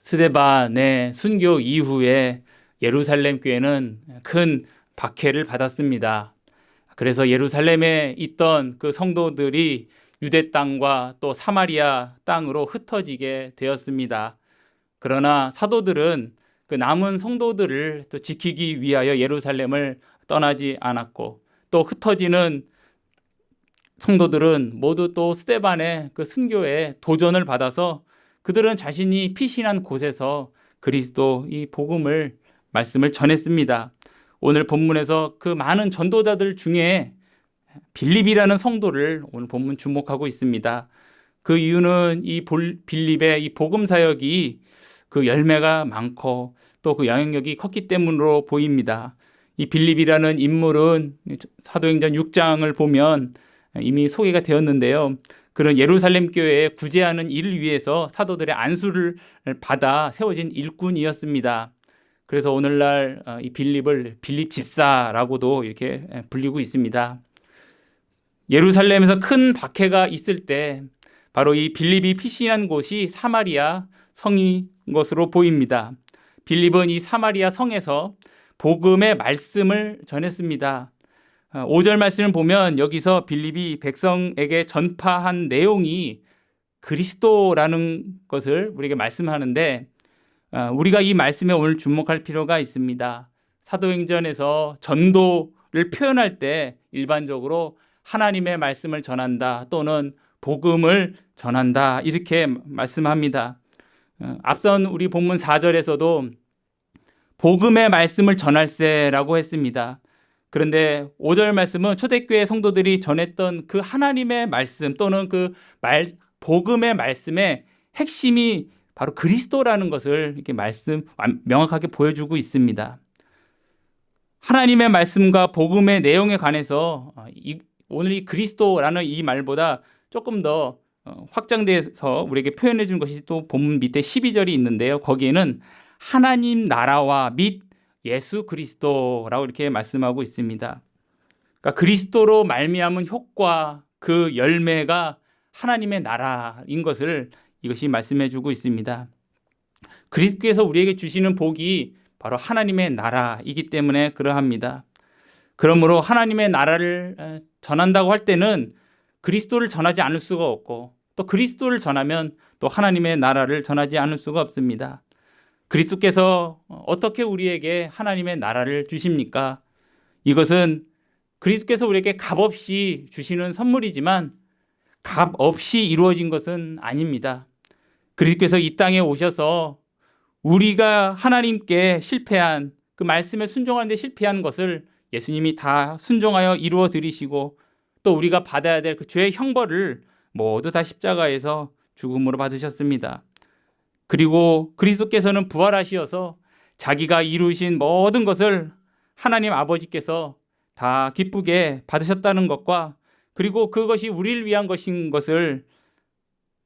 스데반의 순교 이후에 예루살렘 교회는 큰 박해를 받았습니다. 그래서 예루살렘에 있던 그 성도들이 유대 땅과 또 사마리아 땅으로 흩어지게 되었습니다. 그러나 사도들은 그 남은 성도들을 또 지키기 위하여 예루살렘을 떠나지 않았고, 또 흩어지는 성도들은 모두 또 스데반의 그 순교에 도전을 받아서 그들은 자신이 피신한 곳에서 그리스도 이 복음을 말씀을 전했습니다. 오늘 본문에서 그 많은 전도자들 중에 빌립이라는 성도를 오늘 본문 주목하고 있습니다. 그 이유는 이 빌립의 이 복음 사역이 그 열매가 많고 또 그 영향력이 컸기 때문으로 보입니다. 이 빌립이라는 인물은 사도행전 6장을 보면 이미 소개가 되었는데요. 그런 예루살렘 교회에 구제하는 일을 위해서 사도들의 안수를 받아 세워진 일꾼이었습니다. 그래서 오늘날 이 빌립을 빌립 집사라고도 이렇게 불리고 있습니다. 예루살렘에서 큰 박해가 있을 때 바로 이 빌립이 피신한 곳이 사마리아 성인 것으로 보입니다. 빌립은 이 사마리아 성에서 복음의 말씀을 전했습니다. 5절 말씀을 보면 여기서 빌립이 백성에게 전파한 내용이 그리스도라는 것을 우리에게 말씀하는데, 우리가 이 말씀에 오늘 주목할 필요가 있습니다. 사도행전에서 전도를 표현할 때 일반적으로 하나님의 말씀을 전한다 또는 복음을 전한다 이렇게 말씀합니다. 앞선 우리 본문 4절에서도 복음의 말씀을 전할세라고 했습니다. 그런데 5절 말씀은 초대교회 성도들이 전했던 그 하나님의 말씀 또는 복음의 말씀의 핵심이 바로 그리스도라는 것을 이렇게 명확하게 보여주고 있습니다. 하나님의 말씀과 복음의 내용에 관해서 오늘 이 그리스도라는 이 말보다 조금 더 확장돼서 우리에게 표현해 준 것이 또 본문 밑에 12절이 있는데요. 거기에는 하나님 나라와 및 예수 그리스도라고 이렇게 말씀하고 있습니다. 그러니까 그리스도로 말미암은 효과, 그 열매가 하나님의 나라인 것을 이것이 말씀해 주고 있습니다. 그리스도께서 우리에게 주시는 복이 바로 하나님의 나라이기 때문에 그러합니다. 그러므로 하나님의 나라를 전한다고 할 때는 그리스도를 전하지 않을 수가 없고, 또 그리스도를 전하면 또 하나님의 나라를 전하지 않을 수가 없습니다. 그리스도께서 어떻게 우리에게 하나님의 나라를 주십니까? 이것은 그리스도께서 우리에게 값없이 주시는 선물이지만 값없이 이루어진 것은 아닙니다. 그리스도께서 이 땅에 오셔서 우리가 하나님께 실패한 그 말씀에 순종하는 데 실패한 것을 예수님이 다 순종하여 이루어 드리시고, 또 우리가 받아야 될 그 죄의 형벌을 모두 다 십자가에서 죽음으로 받으셨습니다. 그리고 그리스도께서는 부활하시어서 자기가 이루신 모든 것을 하나님 아버지께서 다 기쁘게 받으셨다는 것과, 그리고 그것이 우리를 위한 것인 것을,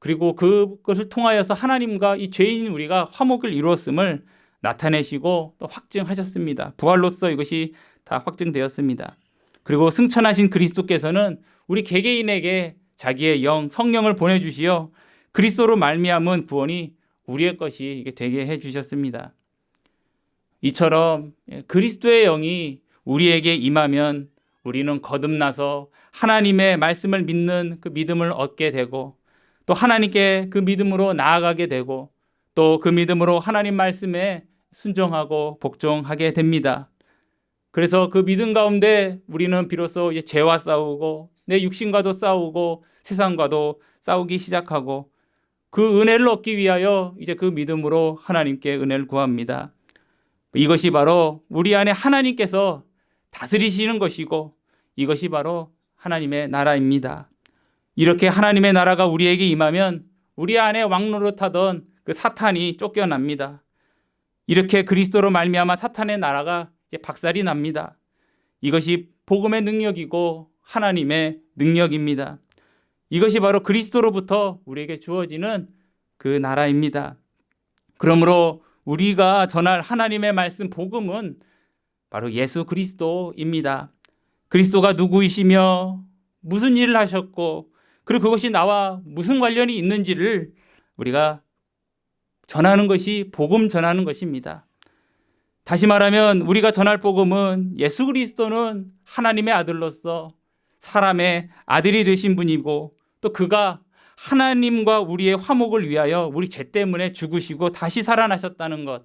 그리고 그것을 통하여서 하나님과 이 죄인 우리가 화목을 이루었음을 나타내시고 또 확증하셨습니다. 부활로서 이것이 다 확증되었습니다. 그리고 승천하신 그리스도께서는 우리 개개인에게 자기의 성령을 보내주시어 그리스도로 말미암은 구원이 우리의 것이 되게 해주셨습니다. 이처럼 그리스도의 영이 우리에게 임하면 우리는 거듭나서 하나님의 말씀을 믿는 그 믿음을 얻게 되고, 또 하나님께 그 믿음으로 나아가게 되고, 또 그 믿음으로 하나님 말씀에 순종하고 복종하게 됩니다. 그래서 그 믿음 가운데 우리는 비로소 이제 죄와 싸우고 내 육신과도 싸우고 세상과도 싸우기 시작하고, 그 은혜를 얻기 위하여 이제 그 믿음으로 하나님께 은혜를 구합니다. 이것이 바로 우리 안에 하나님께서 다스리시는 것이고, 이것이 바로 하나님의 나라입니다. 이렇게 하나님의 나라가 우리에게 임하면 우리 안에 왕노릇하던 그 사탄이 쫓겨납니다. 이렇게 그리스도로 말미암아 사탄의 나라가 이제 박살이 납니다. 이것이 복음의 능력이고 하나님의 능력입니다. 이것이 바로 그리스도로부터 우리에게 주어지는 그 나라입니다. 그러므로 우리가 전할 하나님의 말씀 복음은 바로 예수 그리스도입니다. 그리스도가 누구이시며 무슨 일을 하셨고, 그리고 그것이 나와 무슨 관련이 있는지를 우리가 전하는 것이 복음 전하는 것입니다. 다시 말하면 우리가 전할 복음은 예수 그리스도는 하나님의 아들로서 사람의 아들이 되신 분이고 또 그가 하나님과 우리의 화목을 위하여 우리 죄 때문에 죽으시고 다시 살아나셨다는 것,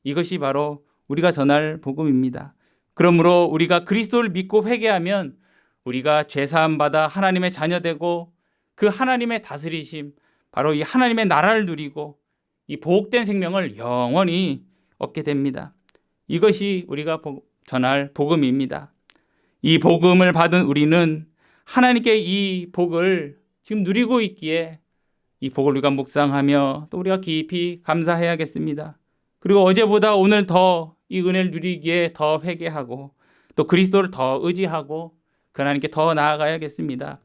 이것이 바로 우리가 전할 복음입니다. 그러므로 우리가 그리스도를 믿고 회개하면 우리가 죄사함 받아 하나님의 자녀되고 그 하나님의 다스리심, 바로 이 하나님의 나라를 누리고 이 보복된 생명을 영원히 얻게 됩니다. 이것이 우리가 전할 복음입니다. 이 복음을 받은 우리는 하나님께 이 복을 지금 누리고 있기에 이 복을 우리가 묵상하며 또 우리가 깊이 감사해야겠습니다. 그리고 어제보다 오늘 더 이 은혜를 누리기에 더 회개하고 또 그리스도를 더 의지하고 그 하나님께 더 나아가야겠습니다.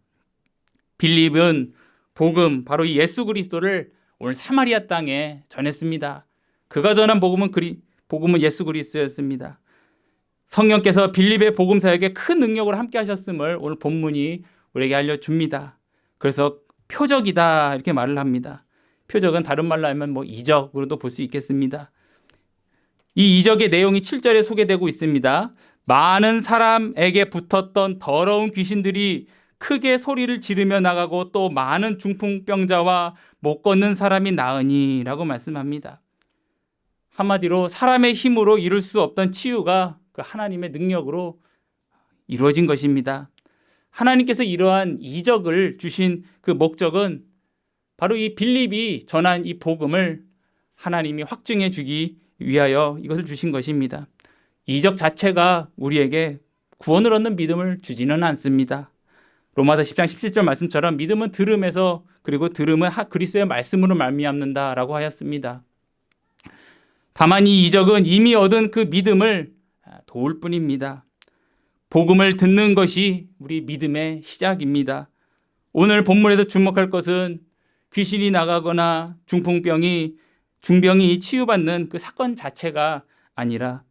빌립은 복음, 바로 이 예수 그리스도를 오늘 사마리아 땅에 전했습니다. 그가 전한 복음은 예수 그리스도였습니다. 성령께서 빌립의 복음 사역에 큰 능력으로 함께 하셨음을 오늘 본문이 우리에게 알려줍니다. 그래서 표적이다 이렇게 말을 합니다. 표적은 다른 말로 하면 이적으로도 볼 수 있겠습니다. 이 이적의 내용이 7절에 소개되고 있습니다. 많은 사람에게 붙었던 더러운 귀신들이 크게 소리를 지르며 나가고 또 많은 중풍병자와 못 걷는 사람이 나으니 라고 말씀합니다. 한마디로 사람의 힘으로 이룰 수 없던 치유가 그 하나님의 능력으로 이루어진 것입니다. 하나님께서 이러한 이적을 주신 그 목적은 바로 이 빌립이 전한 이 복음을 하나님이 확증해 주기 위하여 이것을 주신 것입니다. 이적 자체가 우리에게 구원을 얻는 믿음을 주지는 않습니다. 로마서 10장 17절 말씀처럼 믿음은 들음에서, 그리고 들음은 그리스도의 말씀으로 말미암는다라고 하였습니다. 다만 이 이적은 이미 얻은 그 믿음을 도울 뿐입니다. 복음을 듣는 것이 우리 믿음의 시작입니다. 오늘 본문에서 주목할 것은 귀신이 나가거나 중병이 치유받는 그 사건 자체가 아니라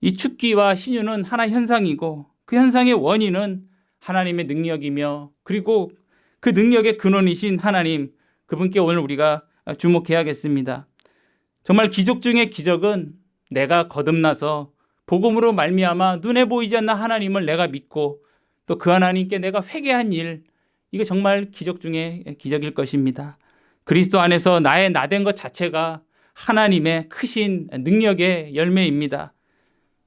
이 축기와 신유는 하나의 현상이고 그 현상의 원인은 하나님의 능력이며 그리고 그 능력의 근원이신 하나님, 그분께 오늘 우리가 주목해야겠습니다. 정말 기적 중의 기적은 내가 거듭나서 복음으로 말미암아 눈에 보이지 않는 하나님을 내가 믿고 또 그 하나님께 내가 회개한 일, 이거 정말 기적 중의 기적일 것입니다. 그리스도 안에서 나의 나된 것 자체가 하나님의 크신 능력의 열매입니다.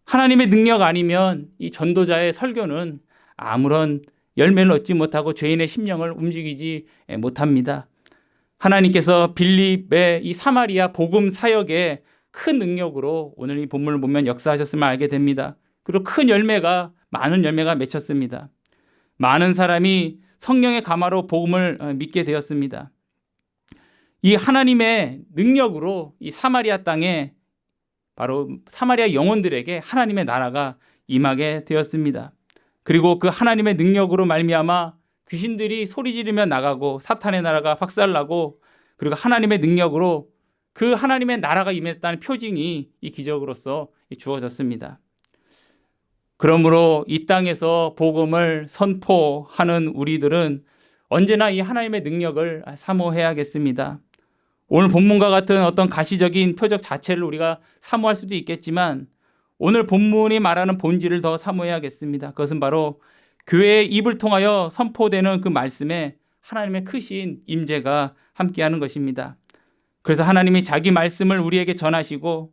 하나님의 능력 아니면 이 전도자의 설교는 아무런 열매를 얻지 못하고 죄인의 심령을 움직이지 못합니다. 하나님께서 빌립의 이 사마리아 복음 사역에 큰 능력으로 오늘 이 본문을 보면 역사하셨음을 알게 됩니다. 그리고 많은 열매가 맺혔습니다. 많은 사람이 성령의 감화로 복음을 믿게 되었습니다. 이 하나님의 능력으로 이 사마리아 땅에, 바로 사마리아 영혼들에게 하나님의 나라가 임하게 되었습니다. 그리고 그 하나님의 능력으로 말미암아 귀신들이 소리 지르며 나가고 사탄의 나라가 박살나고, 그리고 하나님의 능력으로 그 하나님의 나라가 임했다는 표징이 이 기적으로서 주어졌습니다. 그러므로 이 땅에서 복음을 선포하는 우리들은 언제나 이 하나님의 능력을 사모해야겠습니다. 오늘 본문과 같은 어떤 가시적인 표적 자체를 우리가 사모할 수도 있겠지만 오늘 본문이 말하는 본질을 더 사모해야겠습니다. 그것은 바로 교회의 입을 통하여 선포되는 그 말씀에 하나님의 크신 임재가 함께하는 것입니다. 그래서 하나님이 자기 말씀을 우리에게 전하시고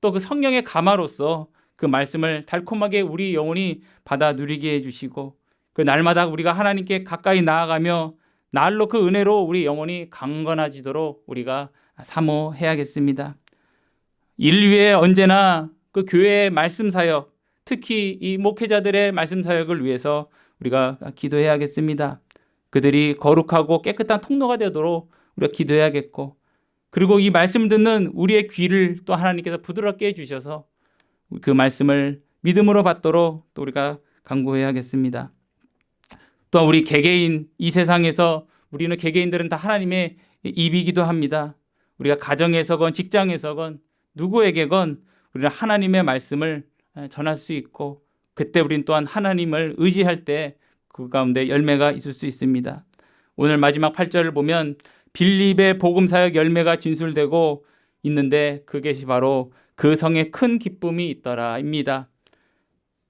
또 그 성령의 감화로서 그 말씀을 달콤하게 우리 영혼이 받아 누리게 해주시고 그 날마다 우리가 하나님께 가까이 나아가며 날로 그 은혜로 우리 영혼이 강건해지도록 우리가 사모해야겠습니다. 인류에 언제나 그 교회의 말씀 사역, 특히 이 목회자들의 말씀 사역을 위해서 우리가 기도해야겠습니다. 그들이 거룩하고 깨끗한 통로가 되도록 우리가 기도해야겠고, 그리고 이 말씀을 듣는 우리의 귀를 또 하나님께서 부드럽게 해주셔서 그 말씀을 믿음으로 받도록 또 우리가 간구해야겠습니다. 또한 우리 개개인, 이 세상에서 우리는 개개인들은 다 하나님의 입이기도 합니다. 우리가 가정에서건 직장에서건 누구에게건 우리는 하나님의 말씀을 전할 수 있고, 그때 우리는 또한 하나님을 의지할 때 그 가운데 열매가 있을 수 있습니다. 오늘 마지막 8절을 보면 빌립의 복음 사역 열매가 진술되고 있는데 그것이 바로 그 성에 큰 기쁨이 있더라입니다.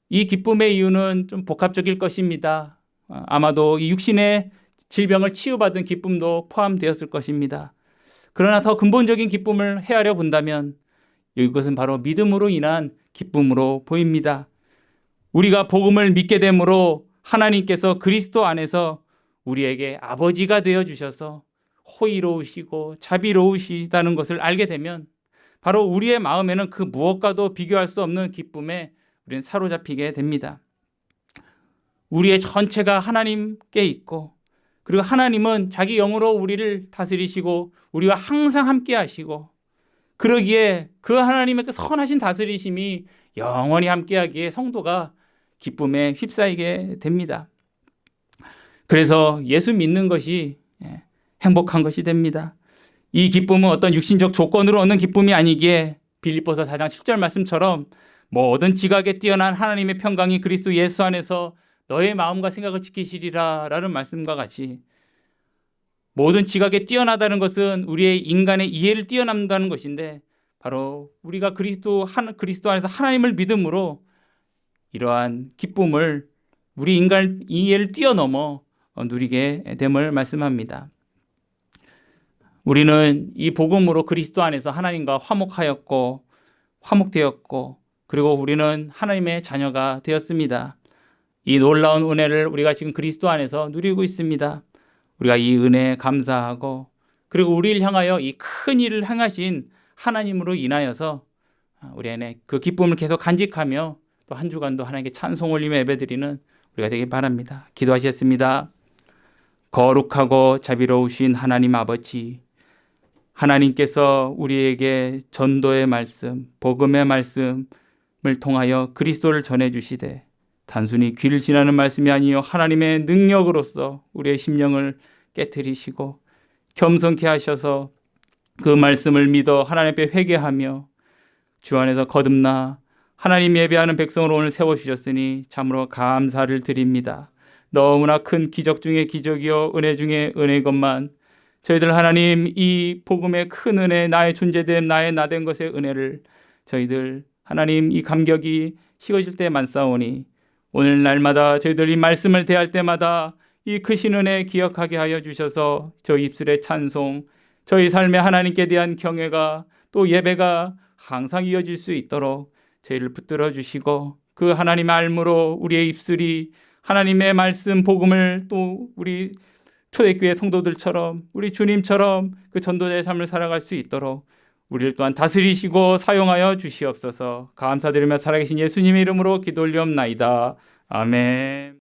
이 기쁨의 이유는 좀 복합적일 것입니다. 아마도 이 육신의 질병을 치유받은 기쁨도 포함되었을 것입니다. 그러나 더 근본적인 기쁨을 헤아려 본다면 이것은 바로 믿음으로 인한 기쁨으로 보입니다. 우리가 복음을 믿게 되므로 하나님께서 그리스도 안에서 우리에게 아버지가 되어 주셔서 호의로우시고 자비로우시다는 것을 알게 되면 바로 우리의 마음에는 그 무엇과도 비교할 수 없는 기쁨에 우리는 사로잡히게 됩니다. 우리의 전체가 하나님께 있고 그리고 하나님은 자기 영으로 우리를 다스리시고 우리와 항상 함께 하시고 그러기에 그 하나님의 그 선하신 다스리심이 영원히 함께하기에 성도가 기쁨에 휩싸이게 됩니다. 그래서 예수 믿는 것이 행복한 것이 됩니다. 이 기쁨은 어떤 육신적 조건으로 얻는 기쁨이 아니기에 빌립보서 4장 7절 말씀처럼 모든 지각에 뛰어난 하나님의 평강이 그리스도 예수 안에서 너의 마음과 생각을 지키시리라 라는 말씀과 같이 모든 지각에 뛰어나다는 것은 우리의 인간의 이해를 뛰어넘는다는 것인데 바로 우리가 그리스도 안에서 하나님을 믿음으로 이러한 기쁨을 우리 인간 이해를 뛰어넘어 누리게 됨을 말씀합니다. 우리는 이 복음으로 그리스도 안에서 하나님과 화목되었고 그리고 우리는 하나님의 자녀가 되었습니다. 이 놀라운 은혜를 우리가 지금 그리스도 안에서 누리고 있습니다. 우리가 이 은혜에 감사하고 그리고 우리를 향하여 이 큰 일을 행하신 하나님으로 인하여서 우리 안에 그 기쁨을 계속 간직하며 또 한 주간도 하나님께 찬송 올리며 예배드리는 우리가 되길 바랍니다. 기도하시겠습니다. 거룩하고 자비로우신 하나님 아버지, 하나님께서 우리에게 전도의 말씀, 복음의 말씀을 통하여 그리스도를 전해주시되 단순히 귀를 지나는 말씀이 아니요 하나님의 능력으로서 우리의 심령을 깨트리시고 겸손케 하셔서 그 말씀을 믿어 하나님 앞에 회개하며 주 안에서 거듭나 하나님 예배하는 백성으로 오늘 세워주셨으니 참으로 감사를 드립니다. 너무나 큰 기적 중에 기적이요 은혜 중에 은혜건만 저희들 하나님 이 복음의 큰 은혜, 나의 존재됨, 나의 나된 것의 은혜를 저희들 하나님 이 감격이 식어질 때 많사오니 오늘 날마다 저희들 이 말씀을 대할 때마다 이 크신 은혜 기억하게 하여 주셔서 저희 입술의 찬송, 저희 삶의 하나님께 대한 경외가 또 예배가 항상 이어질 수 있도록 저희를 붙들어 주시고 그 하나님의 알므로 우리의 입술이 하나님의 말씀 복음을 또 우리 초대교회 성도들처럼 우리 주님처럼 그 전도자의 삶을 살아갈 수 있도록 우리를 또한 다스리시고 사용하여 주시옵소서. 감사드리며 살아계신 예수님의 이름으로 기도 올리옵나이다. 아멘.